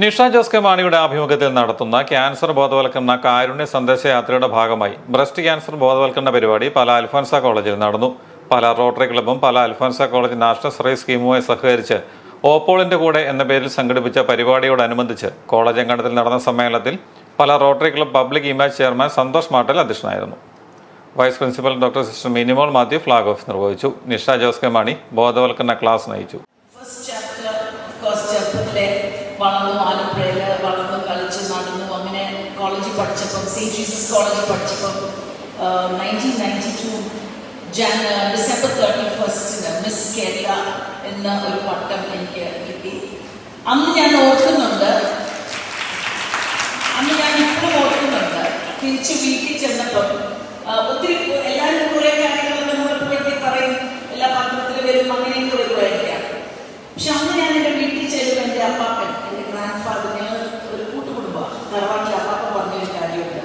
Nisha Jose K മാണിയുടെ ആഭിമുഖ്യത്തിൽ നടത്തുന്ന ക്യാൻസർ ബോധവൽക്കരണ കാരുണ്യ സന്ദേശയാത്രയുടെ ഭാഗമായി ബ്രസ്റ്റ് ക്യാൻസർ ബോധവൽക്കരണ പരിപാടി പാലാ അൽഫോൻസ കോളേജിൽ നടന്നു. പാലാ റോട്ടറി ക്ലബ്ബും Pala Alphonsa college national service സ്കീമുമായി സഹകരിച്ച് ഓപ്പോളിന്റെ കൂടെ എന്ന പേരിൽ സംഘടിപ്പിച്ച പരിപാടിയോടനുബന്ധിച്ച് കോളേജ് അങ്കണത്തിൽ നടന്ന സമ്മേളനത്തിൽ Pala Rotary club public image chairman Santhosh Mattal അധ്യക്ഷനായിരുന്നു. Vice principal doctor sister Minimol Mathew flag off നിർവഹിച്ചു. നിഷ ജോസ് കെ മാണി ബോധവൽക്കരണ ക്ലാസ് നയിച്ചു. വളർന്നു ആലപ്പുഴയിൽ വളർന്നു കളിച്ച് നടന്നു. അങ്ങനെ കോളേജിൽ പഠിച്ചപ്പം സെയിൻറ്റ് ജീസസ് കോളേജിൽ പഠിച്ചപ്പം 1992 ഡിസംബർ 31 മിസ് കേരള എന്ന ഒരു പട്ടം എനിക്ക് കിട്ടി. അന്ന് ഞാൻ ഓർക്കുന്നുണ്ട്, ഇപ്പോഴും ഓർക്കുന്നുണ്ട്. തിരിച്ച് വീട്ടിൽ ചെന്നപ്പം ഒത്തിരി എല്ലാവരും കുറേ കാര്യങ്ങളൊക്കെ നമ്മൾ പറയും, എല്ലാ പത്രത്തിൽ വരും, അങ്ങനെയും കുറേ ആയിരിക്കാം. പക്ഷെ അന്ന് ഞാൻ എൻ്റെ വീട്ടിൽ ചെല്ലും. എൻ്റെ അപ്പാപ്പൻ, എൻ്റെ ഗ്രാൻഡ് ഫാദർ, ഞങ്ങൾ ഒരു കൂട്ടുകുടുംബമാണ്. തറവാട്ടിൽ അപ്പാപ്പ പറഞ്ഞൊരു കാര്യമുണ്ട്,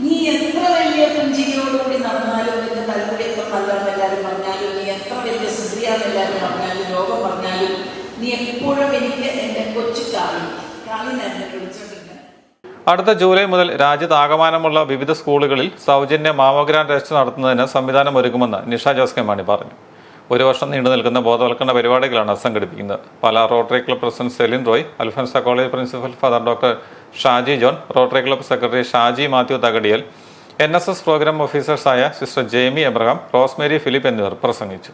നീ എത്ര വലിയ പുഞ്ചിരിയോടുകൂടി നടന്നാലും, നിന്റെ തലമുടി എത്ര നല്ലതെന്ന് എല്ലാവരും പറഞ്ഞാലും, നീ എത്ര വലിയ സുന്ദരിയാണെന്ന് എല്ലാവരും പറഞ്ഞാലും, രോഗം പറഞ്ഞാലും, നീ എപ്പോഴും എനിക്ക് എൻ്റെ കൊച്ചു കാളി എന്നെ വിളിച്ചോണ്ടിരുന്നത്. അടുത്ത ജൂലൈ മുതൽ രാജ്യത്താകമാനമുള്ള വിവിധ സ്കൂളുകളിൽ സൗജന്യ മാമോഗ്രാം ടെസ്റ്റ് നടത്തുന്നതിന് സംവിധാനം ഒരുക്കുമെന്ന് നിഷ ജോസ് കെ മാണി പറഞ്ഞു. ഒരു വർഷം നീണ്ടു നിൽക്കുന്ന ബോധവൽക്കരണ പരിപാടികളാണ് സംഘടിപ്പിക്കുന്നത്. Pala Rotary club president Celine Roy, Alphonsa college principal father doctor Shaji John, Rotary club secretary Shaji Mathew Thakadiyil, NSS programme ഓഫീസേഴ്സായ സിസ്റ്റർ ജെയ്മി എബ്രഹാം, റോസ്മേരി ഫിലിപ്പ് എന്നിവർ പ്രസംഗിച്ചു.